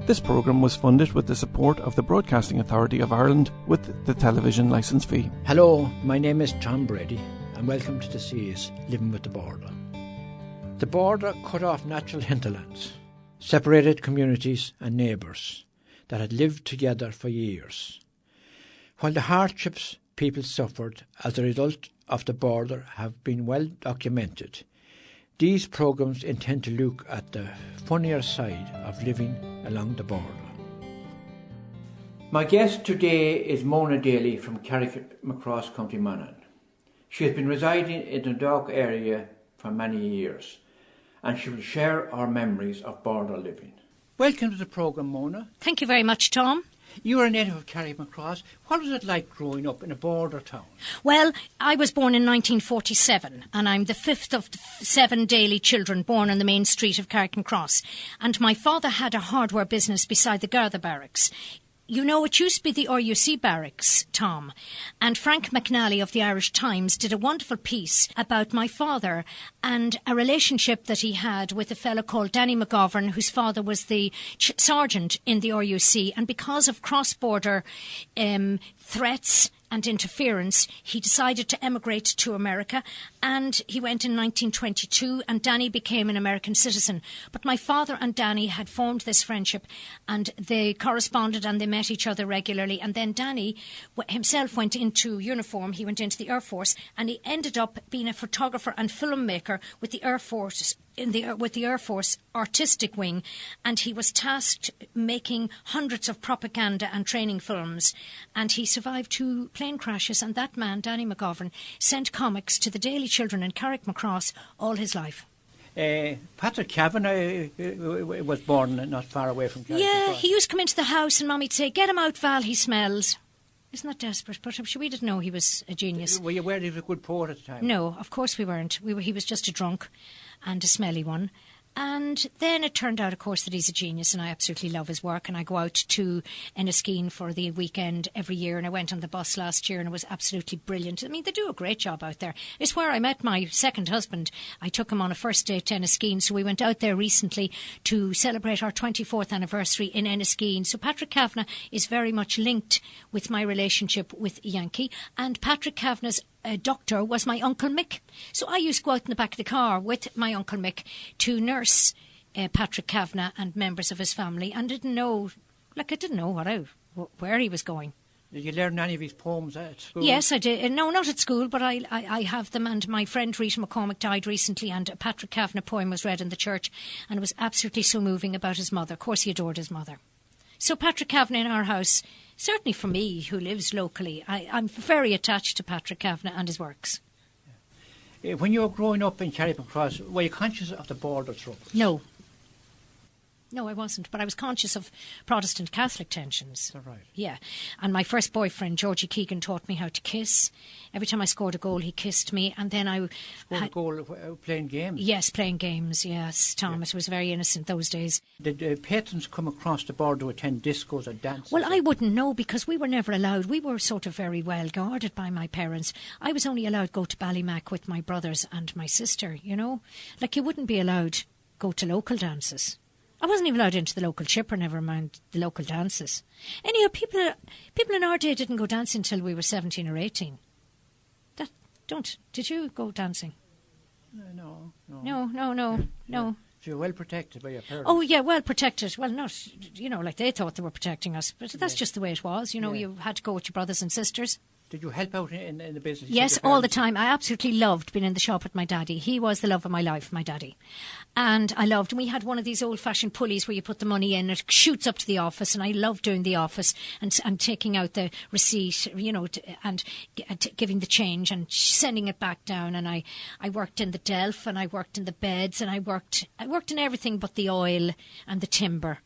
This programme was funded with the support of the Broadcasting Authority of Ireland with the television licence fee. Hello, my name is Tom Brady and welcome to the series Living with the Border. The border cut off natural hinterlands, separated communities and neighbours that had lived together for years. While the hardships people suffered as a result of the border have been well documented, these programmes intend to look at the funnier side of living along the border. My guest today is Mona Daly from Carrickmacross, County Monaghan. She has been residing in the Dundalk area for many years and she will share our memories of border living. Welcome to the programme, Mona. Thank you very much, Tom. You are a native of Carrickmacross. What was it like growing up in a border town? Well, I was born in 1947 and I'm the fifth of 7 Daly children born on the main street of Carrickmacross. And my father had a hardware business beside the Garda barracks. You know, it used to be the RUC barracks, Tom. And Frank McNally of the Irish Times did a wonderful piece about my father and a relationship that he had with a fellow called Danny McGovern, whose father was the sergeant in the RUC. And because of cross-border threats and interference, he decided to emigrate to America, and he went in 1922 and Danny became an American citizen. But my father and Danny had formed this friendship and they corresponded and they met each other regularly, and then Danny himself went into uniform, he went into the Air Force and he ended up being a photographer and filmmaker with the Air Force with the Air Force artistic wing, and he was tasked making hundreds of propaganda and training films, and he survived 2 plane crashes, and that man, Danny McGovern, sent comics to the Daly children in Carrickmacross all his life. Patrick Kavanagh was born not far away from Carrickmacross. Yeah, he used to come into the house and Mommy'd say, "Get him out, Val, he smells." Isn't that desperate? But I'm sure we didn't know he was a genius. Were you aware he was a good poet at the time? No, of course we weren't. He was just a drunk and a smelly one. And then it turned out, of course, that he's a genius and I absolutely love his work. And I go out to Enniskeane for the weekend every year. And I went on the bus last year and it was absolutely brilliant. I mean, they do a great job out there. It's where I met my second husband. I took him on a first date to Enniskeane. So we went out there recently to celebrate our 24th anniversary in Enniskeane. So Patrick Kavanagh is very much linked with my relationship with Yankee. And Patrick Kavanagh's doctor was my Uncle Mick. So I used to go out in the back of the car with my Uncle Mick to nurse Patrick Kavanagh and members of his family, and I didn't know where he was going. Did you learn any of his poems at school? Yes, I did. No, not at school, but I have them, and my friend Rita McCormick died recently and a Patrick Kavanagh poem was read in the church and it was absolutely so moving about his mother. Of course he adored his mother. So Patrick Kavanagh in our house, certainly for me, who lives locally, I'm very attached to Patrick Kavanagh and his works. Yeah. When you were growing up in Carrickmacross, were you conscious of the border troubles? No. No, I wasn't, but I was conscious of Protestant-Catholic tensions. Is that right? Yeah. And my first boyfriend, Georgie Keegan, taught me how to kiss. Every time I scored a goal, he kissed me, and then I... Scored a goal playing games? Yes, playing games, yes, Tom. Yeah. It was very innocent those days. Did patrons come across the border to attend discos or dances? Well, I wouldn't know, because we were never allowed. We were sort of very well guarded by my parents. I was only allowed to go to Ballymac with my brothers and my sister, you know. Like, you wouldn't be allowed to go to local dances. I wasn't even allowed into the local chipper, never mind the local dances. Anyhow, people in our day didn't go dancing until we were 17 or 18. Did you go dancing? No. No. So you're well protected by your parents? Oh, yeah, well protected. Well, not, like they thought they were protecting us. But that's just the way it was. You had to go with your brothers and sisters. Did you help out in the business? Yes, all the time. I absolutely loved being in the shop with my daddy. He was the love of my life, my daddy. And we had one of these old-fashioned pulleys where you put the money in, it shoots up to the office, and I loved doing the office and taking out the receipt, and giving the change and sending it back down. And I worked in the delf, and I worked in the beds, and I worked in everything but the oil and the timber.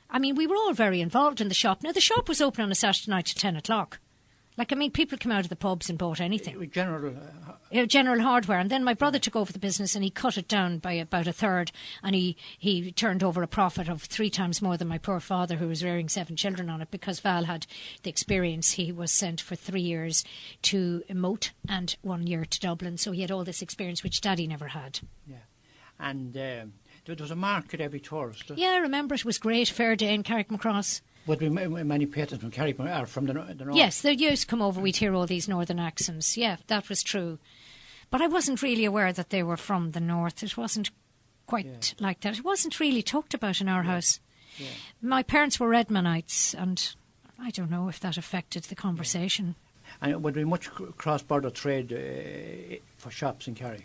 I mean, we were all very involved in the shop. Now, the shop was open on a Saturday night at 10 o'clock. People come out of the pubs and bought anything. General hardware. And then my brother took over the business and he cut it down by about a third, and he turned over a profit of 3 times more than my poor father, who was rearing 7 children on it, because Val had the experience. He was sent for 3 years to Moat and 1 year to Dublin, so he had all this experience which Daddy never had. Yeah. And There was a market every Thursday. Yeah, I remember it was great. Fair day in Carrickmacross. Would be many patrons from Carrickmacross, from the north? Yes, they used to come over. We'd hear all these northern accents. Yeah, that was true. But I wasn't really aware that they were from the north. It wasn't quite like that. It wasn't really talked about in our house. Yeah. My parents were Redmonites, and I don't know if that affected the conversation. And would there be much cross-border trade for shops in Carrick?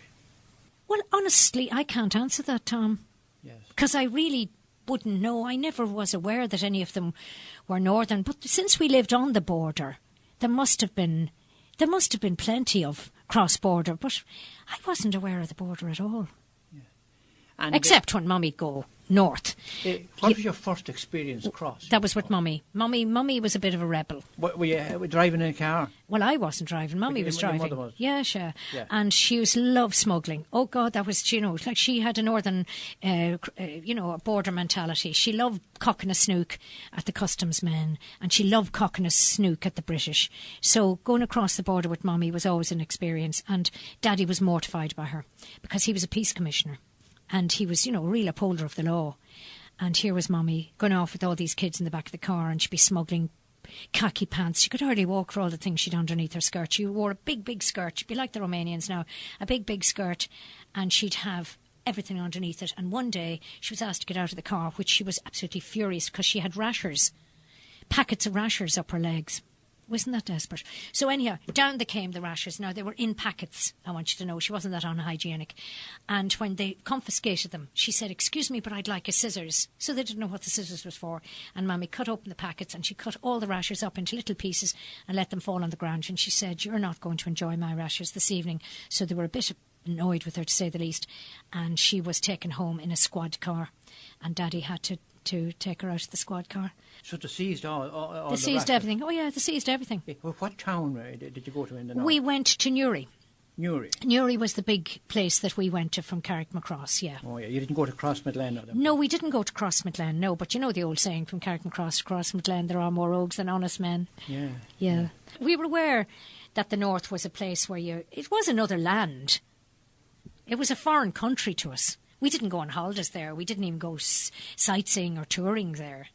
Well, honestly, I can't answer that, Tom. Yes. Because I really wouldn't know. I never was aware that any of them were northern. But since we lived on the border, there must have been plenty of cross-border. But I wasn't aware of the border at all. Yeah. And except when Mummy'd go north. What was your first experience crossing? That was with Mummy. Mummy was a bit of a rebel. Were you driving in a car? Well, I wasn't driving. Mummy was driving. Your mother was? Yeah, sure. Yeah. And she loved smuggling. Oh, God, that was, like she had a northern, a border mentality. She loved cocking a snook at the customs men, and she loved cocking a snook at the British. So going across the border with Mummy was always an experience, and Daddy was mortified by her because he was a peace commissioner. And he was, a real upholder of the law. And here was Mummy going off with all these kids in the back of the car, and she'd be smuggling khaki pants. She could hardly walk for all the things she'd underneath her skirt. She wore a big, big skirt. She'd be like the Romanians now. A big, big skirt. And she'd have everything underneath it. And one day she was asked to get out of the car, which she was absolutely furious because she had rashers. Packets of rashers up her legs. Wasn't that desperate? So anyhow, down they came, the rashers. Now, they were in packets, I want you to know. She wasn't that unhygienic. And when they confiscated them, she said, "Excuse me, but I'd like a scissors." So they didn't know what the scissors was for. And Mammy cut open the packets, and she cut all the rashers up into little pieces and let them fall on the ground. And she said, "You're not going to enjoy my rashers this evening." So they were a bit annoyed with her, to say the least. And she was taken home in a squad car. And Daddy had to take her out of the squad car. So they seized all They seized everything. Oh, yeah, they seized everything. Well, what town did you go to in the north? We went to Newry. Newry? Newry was the big place that we went to from Carrickmacross, yeah. Oh, yeah. You didn't go to Crossmaglen? No, we didn't go to Crossmaglen, no. But you know the old saying, from Carrickmacross to Crossmaglen, there are more rogues than honest men. Yeah. We were aware that the north was a place where it was another land. It was a foreign country to us. We didn't go on holidays there. We didn't even go sightseeing or touring there.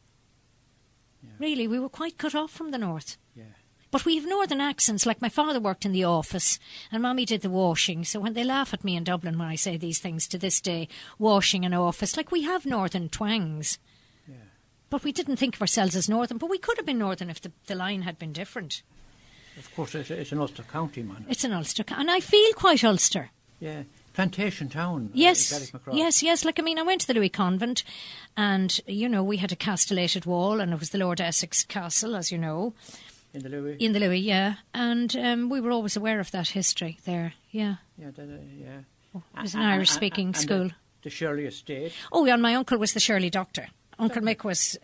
Yeah. Really, we were quite cut off from the north. Yeah. But we have northern accents. Like my father worked in the office and Mummy did the washing. So when they laugh at me in Dublin when I say these things to this day, washing an office, like we have northern twangs. Yeah. But we didn't think of ourselves as northern. But we could have been northern if the line had been different. Of course, it's an Ulster county, man. It's an Ulster county. And I feel quite Ulster. Yeah. Plantation town. Yes. Like, I went to the Louis Convent and, we had a castellated wall and it was the Lord Essex Castle, as you know. In the Louis? In the Louis, yeah. And we were always aware of that history there, yeah. Yeah, It was an Irish-speaking school. The Shirley estate? Oh, yeah, and my uncle was the Shirley doctor. Uncle Mick was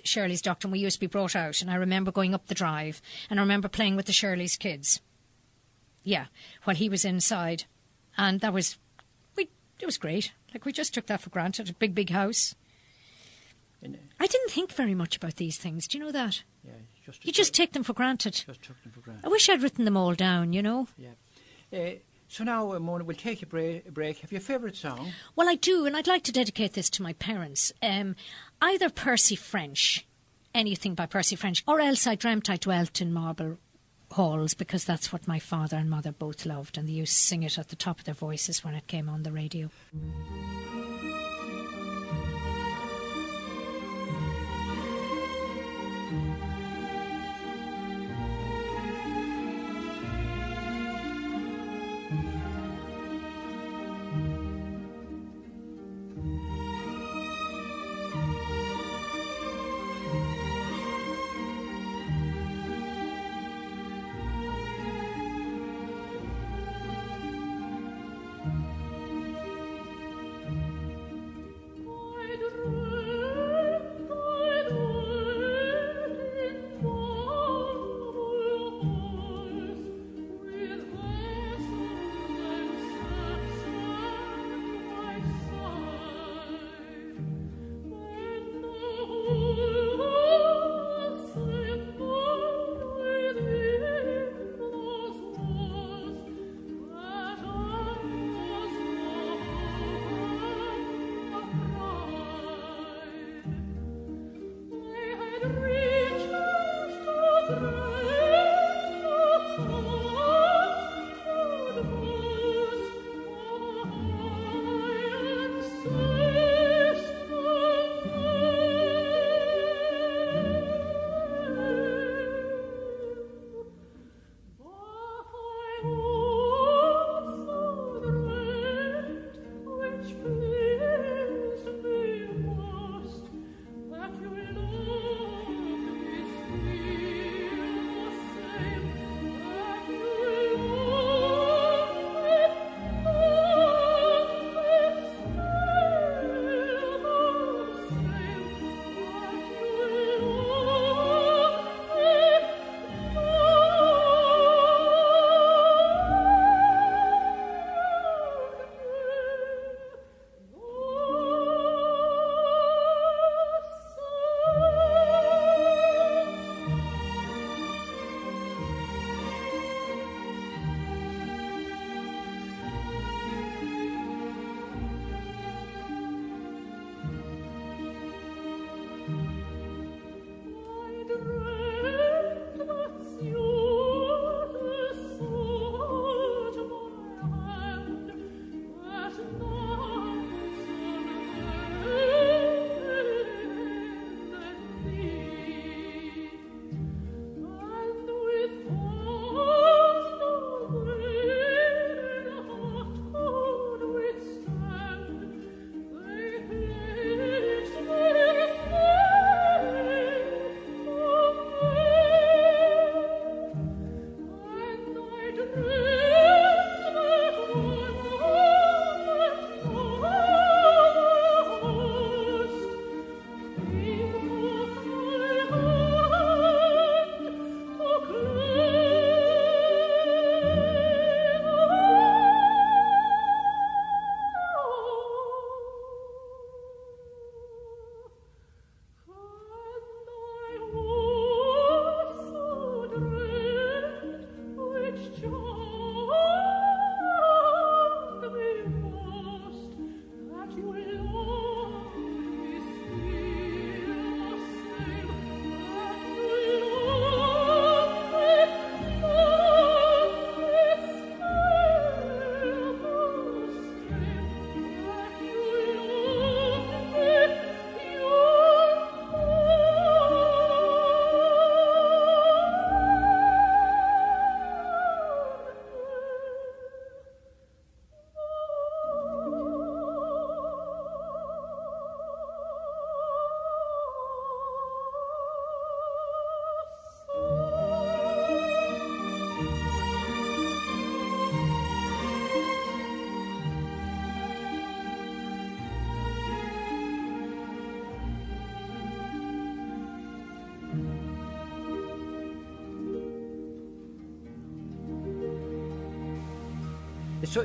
Shirley's doctor, and we used to be brought out. And I remember going up the drive, and I remember playing with the Shirley's kids. Yeah, while he was inside. And it was great. Like, we just took that for granted. A big, big house. I didn't think very much about these things. Do you know that? Yeah. You just take them for granted. Just took them for granted. I wish I'd written them all down, Yeah. So now, Mona, we'll take a break. Have you a favourite song? Well, I do, and I'd like to dedicate this to my parents. Either Percy French, anything by Percy French, or else I Dreamt I Dwelt in Marble Halls, because that's what my father and mother both loved, and they used to sing it at the top of their voices when it came on the radio.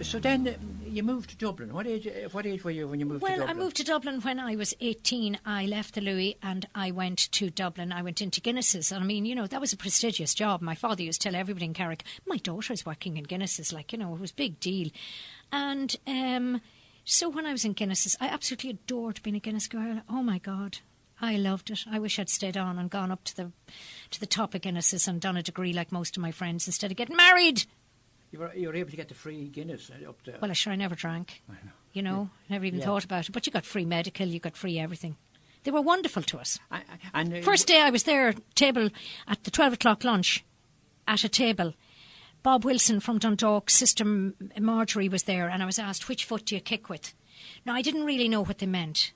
So then you moved to Dublin. What age were you when you moved to Dublin? Well, I moved to Dublin when I was 18. I left the Louis and I went to Dublin. I went into Guinness's. And I mean, that was a prestigious job. My father used to tell everybody in Carrick, my daughter's working in Guinness's. It was a big deal. And so when I was in Guinness's, I absolutely adored being a Guinness girl. Oh, my God. I loved it. I wish I'd stayed on and gone up to the top of Guinness's and done a degree like most of my friends instead of getting married. You were able to get the free Guinness up there. Well, I never drank. I know. Never even thought about it. But you got free medical, you got free everything. They were wonderful to us. First day I was there, table at the 12 o'clock lunch, at a table. Bob Wilson from Dundalk, Sister Marjorie was there, and I was asked, which foot do you kick with? Now, I didn't really know what they meant,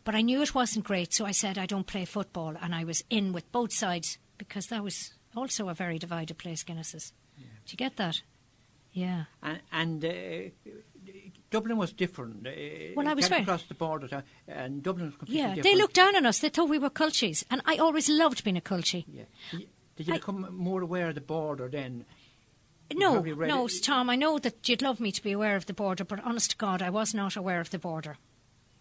but I knew it wasn't great, so I said I don't play football, and I was in with both sides, because that was also a very divided place, Guinness's. Yeah. Do you get that? Yeah. And Dublin was different. Well, I was across the border, and Dublin was completely different. They looked down on us. They thought we were culchies, and I always loved being a culchie. Yeah. Did you become more aware of the border then? No, Tom, I know that you'd love me to be aware of the border, but honest to God, I was not aware of the border.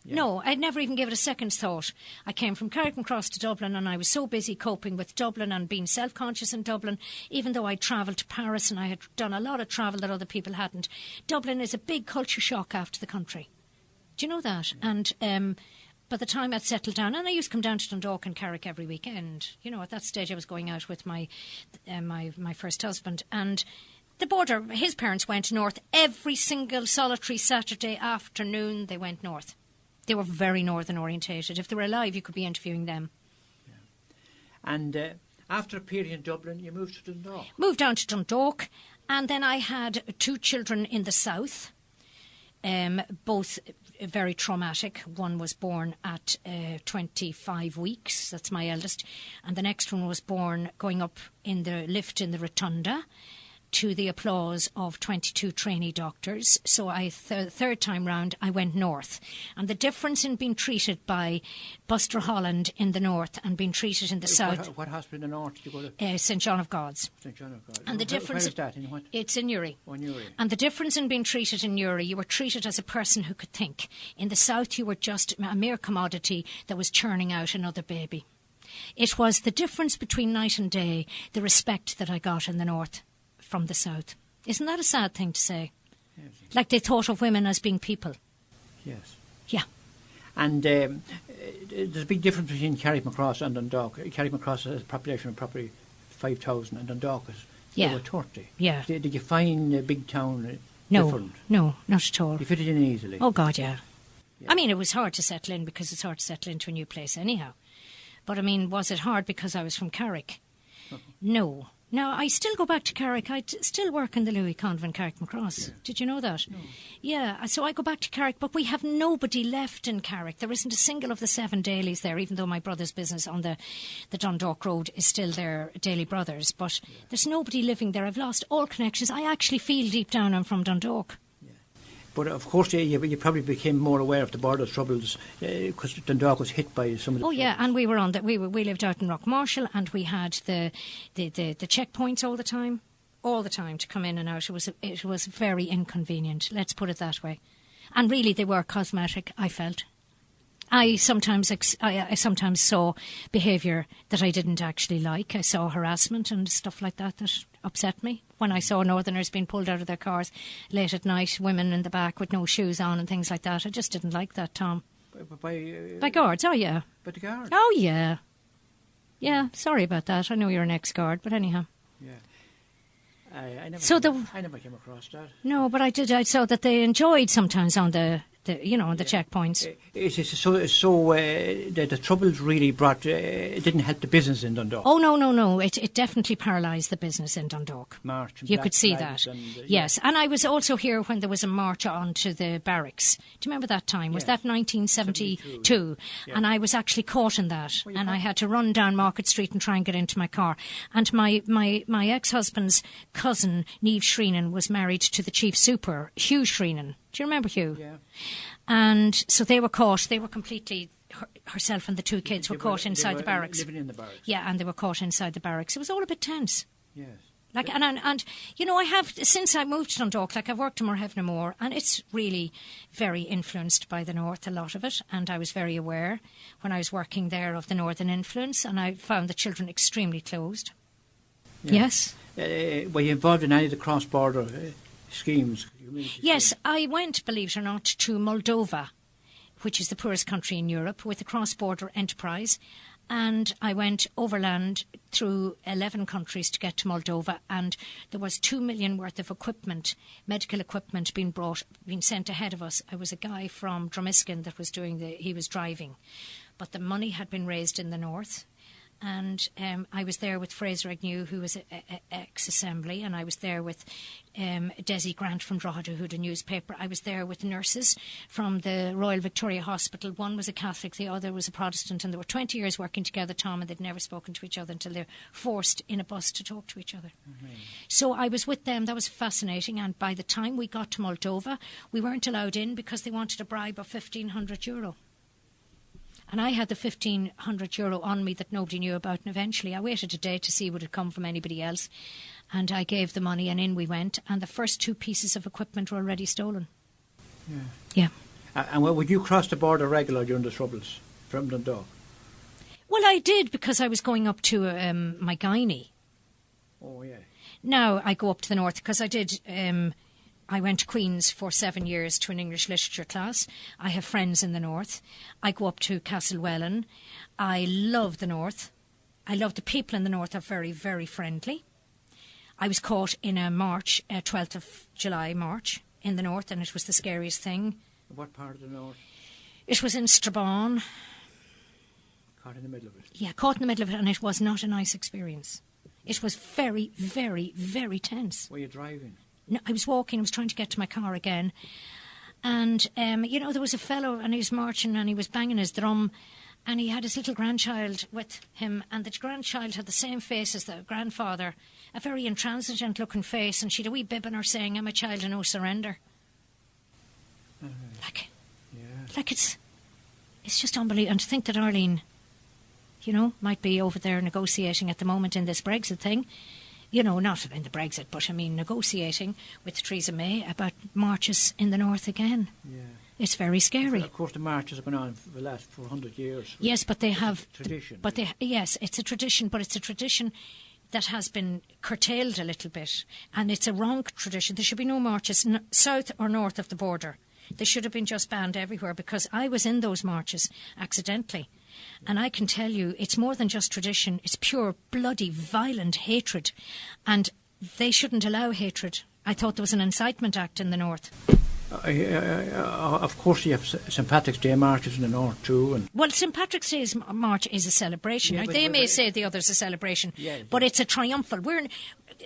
Yeah. No, I'd never even given it a second's thought. I came from Carrick and Cross to Dublin, and I was so busy coping with Dublin and being self-conscious in Dublin, even though I'd travelled to Paris and I had done a lot of travel that other people hadn't. Dublin is a big culture shock after the country. Do you know that? And by the time I'd settled down, and I used to come down to Dundalk and Carrick every weekend. You know, at that stage I was going out with my first husband, and the border, his parents went north every single solitary Saturday afternoon. They went north. They were very northern orientated. If they were alive, you could be interviewing them. Yeah. And after a period in Dublin, you moved to Dundalk. Moved down to Dundalk, and then I had 2 children in the south, both very traumatic. One was born at 25 weeks, that's my eldest, and the next one was born going up in the lift in the rotunda to the applause of 22 trainee doctors. So third time round, I went north. And the difference in being treated by Buster Holland in the north and being treated in the south... What hospital in the north did you go to? St John of God's. St John of God's. And the difference... Where is that? In what? It's in Newry. Oh, Newry. And the difference in being treated in Newry, you were treated as a person who could think. In the south, you were just a mere commodity that was churning out another baby. It was the difference between night and day, the respect that I got in the north from the south. Isn't that a sad thing to say? Yes. Like they thought of women as being people. Yes. Yeah. And there's a big difference between Carrickmacross and Dundalk. Carrickmacross has a population of probably 5,000 and Dundalk is over 30. Yeah. Did you find a big town no, different? No, not at all. You fitted in easily? Oh, God, yeah. I mean, it was hard to settle in because it's hard to settle into a new place anyhow. But, I mean, was it hard because I was from Carrick? No. Now, I still go back to Carrick. I still work in the Louis Convent, Carrickmacross. Yeah. Did you know that? No. Yeah, so I go back to Carrick, but we have nobody left in Carrick. There isn't a single of the 7 Dalys there, even though my brother's business on the Dundalk Road is still there, Daly Brothers. But there's nobody living there. I've lost all connections. I actually feel deep down I'm from Dundalk. But of course, you probably became more aware of the border troubles because Dundalk was hit by some of the. Oh yeah, and we were on that. We lived out in Rockmarshall, and we had the checkpoints all the time to come in and out. It was very inconvenient. Let's put it that way. And really, they were cosmetic. I felt. I sometimes saw behaviour that I didn't actually like. I saw harassment and stuff like that upset me. When I saw Northerners being pulled out of their cars late at night, women in the back with no shoes on and things like that. I just didn't like that, Tom. By guards, oh yeah. By the guards? Oh yeah. Yeah, sorry about that. I know you're an ex-guard, but anyhow. Yeah. I never came across that. No, but I saw that they enjoyed sometimes on the checkpoints. The troubles really it didn't help the business in Dundalk. Oh, no. It definitely paralysed the business in Dundalk. March. You could see that. Yes, and I was also here when there was a march on to the barracks. Do you remember that time? Was that 1972? Yeah. And I was actually caught in that. And I had to run down Market Street and try and get into my car. And my ex-husband's cousin, Niamh Shreenan, was married to the chief super, Hugh Shreenan. Do you remember Hugh? Yeah. And so they were caught. They were completely, herself and the 2 kids were caught inside the barracks. Living in the barracks. Yeah, and they were caught inside the barracks. It was all a bit tense. Yes. And you know, I have, since I moved to Dundalk, I've worked in Moorheavnamore, and it's really very influenced by the north, a lot of it. And I was very aware when I was working there of the northern influence, and I found the children extremely closed. Yeah. Yes. Were you involved in any of the cross-border schemes? Yes, I went, believe it or not, to Moldova, which is the poorest country in Europe, with a cross-border enterprise. And I went overland through 11 countries to get to Moldova, and there was 2 million worth of equipment, medical equipment, being sent ahead of us. I was a guy from Dromiskin that was he was driving. But the money had been raised in the north. And I was there with Fraser Agnew, who was ex-Assembly, and I was there with Desi Grant from Drogheda, who had a newspaper. I was there with nurses from the Royal Victoria Hospital. One was a Catholic, the other was a Protestant, and they were 20 years working together, Tom, and they'd never spoken to each other until they were forced in a bus to talk to each other. Mm-hmm. So I was with them. That was fascinating. And by the time we got to Moldova, we weren't allowed in because they wanted a bribe of €1,500. And I had the €1,500 on me that nobody knew about, and eventually I waited a day to see would it come from anybody else. And I gave the money, and in we went, and the first 2 pieces of equipment were already stolen. Yeah. And would you cross the border regularly during the troubles from Dundalk? Well, I did, because I was going up to my gynae. Oh, yeah. Now I go up to the north, because I did I went to Queen's for 7 years to an English literature class. I have friends in the north. I go up to Castlewellan. I love the north. I love the people in the north are very, very friendly. I was caught in a march, 12th of July march in the north, and it was the scariest thing. What part of the north? It was in Strabane. Caught in the middle of it? Yeah, caught in the middle of it, and it was not a nice experience. It was very, very, very tense. Were you driving? No, I was walking. I was trying to get to my car again. And, there was a fellow, and he was marching, and he was banging his drum, and he had his little grandchild with him, and the grandchild had the same face as the grandfather, a very intransigent-looking face, and she'd a wee bib in her saying, "I'm a child of no surrender." It's just unbelievable. And to think that Arlene, might be over there negotiating at the moment in this Brexit thing, not in the Brexit, but negotiating with Theresa May about marches in the north again. Yeah. It's very scary. Of course, the marches have been on for the last 400 years. Yes, but they have tradition. But yes, it's a tradition, but it's a tradition that has been curtailed a little bit, and it's a wrong tradition. There should be no marches south or north of the border. They should have been just banned everywhere, because I was in those marches accidentally. And I can tell you, it's more than just tradition. It's pure, bloody, violent hatred. And they shouldn't allow hatred. I thought there was an incitement act in the north. Of course, you have St. Patrick's Day marches in the north too. Well, St. Patrick's Day's march is a celebration. Yeah, now, they may say the other's a celebration, but it's a triumphal.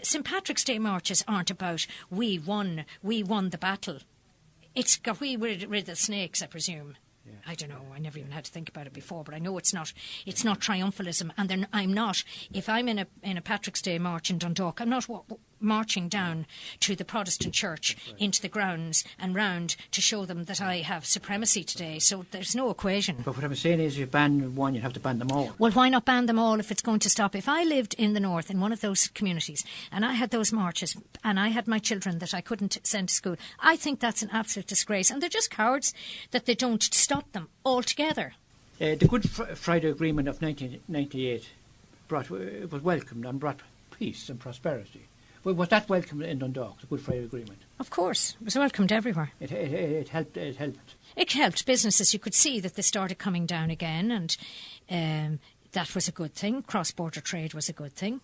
St. Patrick's Day marches aren't about we won the battle. It's got we rid of the snakes, I presume. Yeah. I don't know. I never even had to think about it before, but I know it's not. It's not triumphalism, and then I'm not. If I'm in a Patrick's Day march in Dundalk, I'm not marching down to the Protestant church into the grounds and round to show them that I have supremacy today. So there's no equation. But what I'm saying is, if you ban one, you have to ban them all. Well, why not ban them all if it's going to stop? If I lived in the north in one of those communities and I had those marches and I had my children that I couldn't send to school, I think that's an absolute disgrace. And they're just cowards that they don't stop them altogether. The Good Friday Agreement of 1998 was welcomed and brought peace and prosperity. Well, was that welcomed in Dundalk, the Good Friday Agreement? Of course. It was welcomed everywhere. It helped. It helped businesses. You could see that they started coming down again, and that was a good thing. Cross-border trade was a good thing.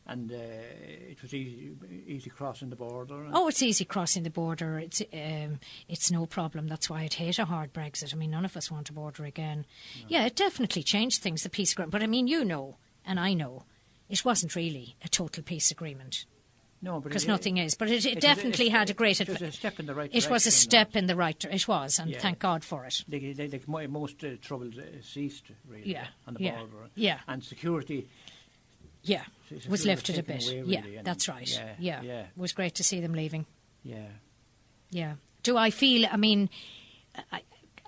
And it was easy crossing the border. Oh, it's easy crossing the border. It's no problem. That's why I'd hate a hard Brexit. I mean, none of us want a border again. No. Yeah, it definitely changed things, the peace agreement. But I mean, you know, and I know, it wasn't really a total peace agreement. No, because nothing is. But it definitely had a great... It was a step in the right direction. It was a step in the right direction. It was, and thank God for it. Most trouble ceased, really, on the border. Yeah. And security... Yeah, was lifted a bit. Away, really, that's right. Yeah. It was great to see them leaving. Yeah. Yeah. Do I feel, I mean...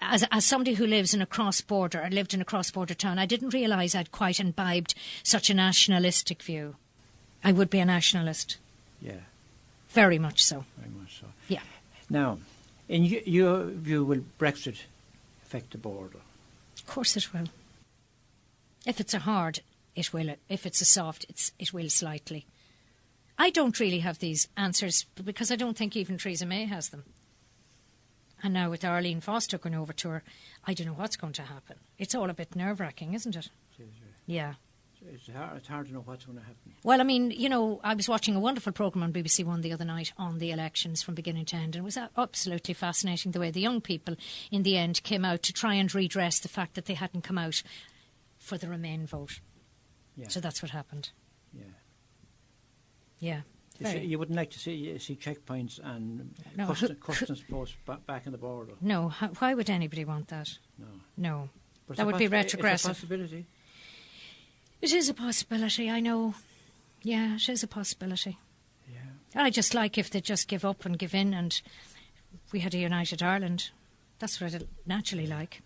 As somebody who lived in a cross-border town, I didn't realise I'd quite imbibed such a nationalistic view. I would be a nationalist. Yeah. Very much so. Very much so. Yeah. Now, in your view, will Brexit affect the border? Of course it will. If it's a hard, it will. If it's a soft, it will slightly. I don't really have these answers because I don't think even Theresa May has them. And now with Arlene Foster going over to her, I don't know what's going to happen. It's all a bit nerve-wracking, isn't it? Yeah. It's hard to know what's going to happen. Well, I mean, you know, I was watching a wonderful programme on BBC One the other night on the elections from beginning to end, and it was absolutely fascinating the way the young people in the end came out to try and redress the fact that they hadn't come out for the Remain vote. Yeah. So that's what happened. Yeah. Yeah. You wouldn't like to see checkpoints and customs posts back in the border? No. Why would anybody want that? No. But that would be retrogressive. It's a possibility. It is a possibility, I know. Yeah, it is a possibility. Yeah. I just like if they just give up and give in and we had a united Ireland. That's what I'd naturally like.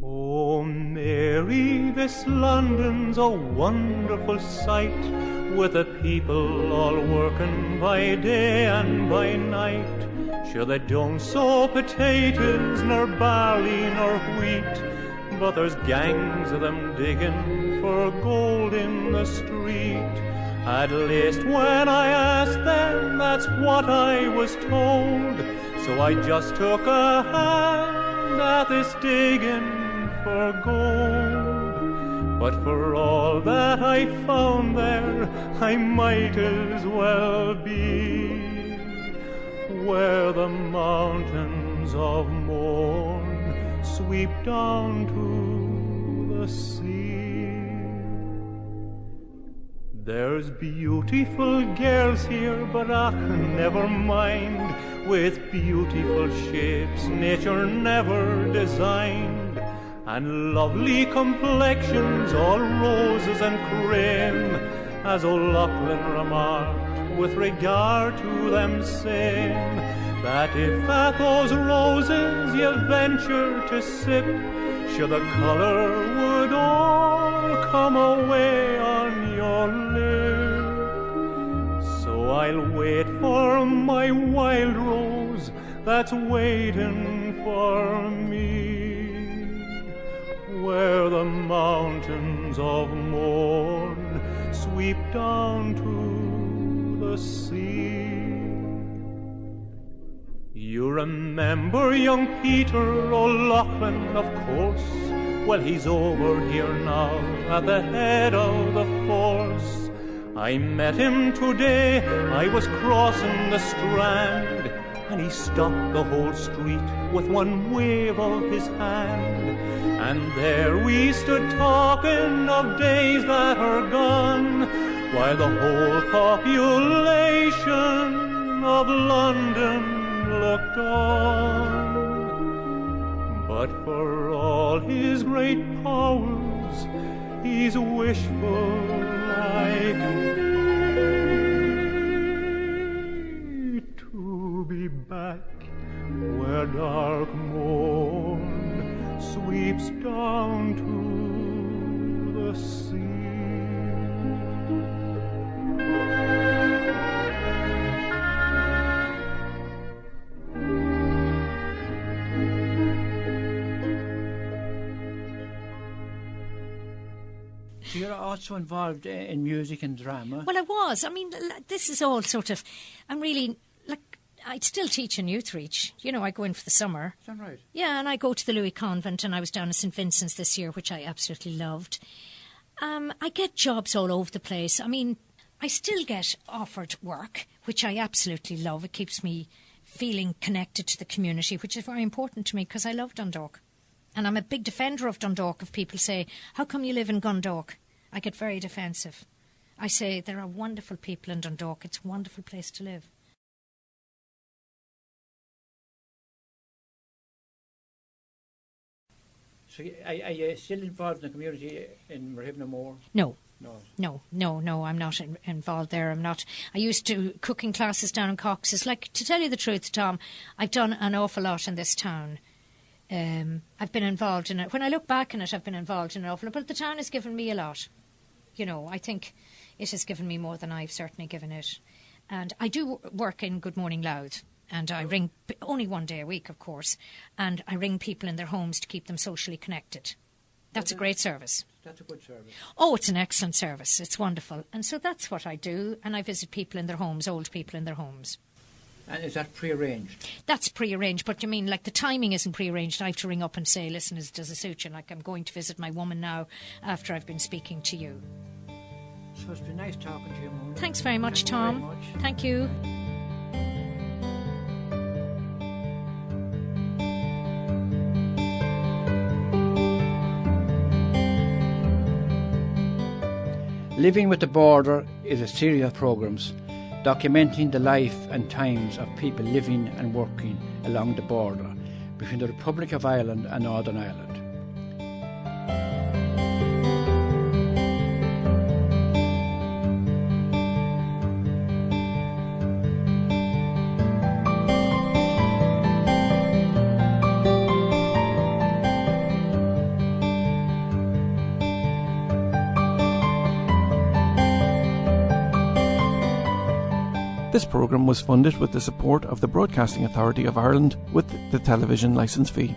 Oh, Mary, this London's a wonderful sight, with the people all working by day and by night. Sure they don't sow potatoes, nor barley, nor wheat, but there's gangs of them digging for gold in the street. At least when I asked them, that's what I was told. So I just took a hand at this digging for gold. But for all that I found there, I might as well be where the mountains of morn sweep down to the sea. There's beautiful girls here, but never mind, with beautiful shapes nature never designed, and lovely complexions, all roses and cream, as O'Loughlin remarked with regard to them same, that if at those roses you venture to sip, sure the colour would all come away on your lip. So I'll wait for my wild rose that's waiting for me, where the mountains of morn sweep down to the sea. You remember young Peter O'Loughlin, of course. Well, he's over here now at the head of the force. I met him today, I was crossing the Strand, and he stopped the whole street with one wave of his hand. And there we stood talking of days that are gone, while the whole population of London looked on. But for all his great powers, he's wishful like me, to be back where dark morn sweeps down to the sea. So you're also involved in music and drama? Well, I was. I mean, this is all sort of... I'm really... I still teach in Youth Reach. You know, I go in for the summer. Is that right? Yeah, and I go to the Louis Convent, and I was down at St Vincent's this year, which I absolutely loved. I get jobs all over the place. I mean, I still get offered work, which I absolutely love. It keeps me feeling connected to the community, which is very important to me because I love Dundalk. And I'm a big defender of Dundalk. If people say, how come you live in Dundalk? I get very defensive. I say, there are wonderful people in Dundalk. It's a wonderful place to live. So are you still involved in the community in Merivna Moor? No, I'm not involved there. I'm not. I used to cooking classes down in Cox's. Like, to tell you the truth, Tom, I've done an awful lot in this town. I've been involved in it. When I look back on it, I've been involved in an awful lot. But the town has given me a lot. You know, I think it has given me more than I've certainly given it. And I do work in Good Morning Louth. And I ring only one day a week, of course. And I ring people in their homes to keep them socially connected. That's a great service. That's a good service. Oh, it's an excellent service. It's wonderful. And so that's what I do. And I visit people in their homes, old people in their homes. And is that pre-arranged? That's pre-arranged, but you mean like the timing isn't pre-arranged. I have to ring up and say, listen, does it suit you? Like, I'm going to visit my woman now after I've been speaking to you. So it's been nice talking to you, Mona. Thanks very much, Tom. Very much. Thank you. Living with the Border is a series of programmes documenting the life and times of people living and working along the border between the Republic of Ireland and Northern Ireland. This programme was funded with the support of the Broadcasting Authority of Ireland with the television licence fee.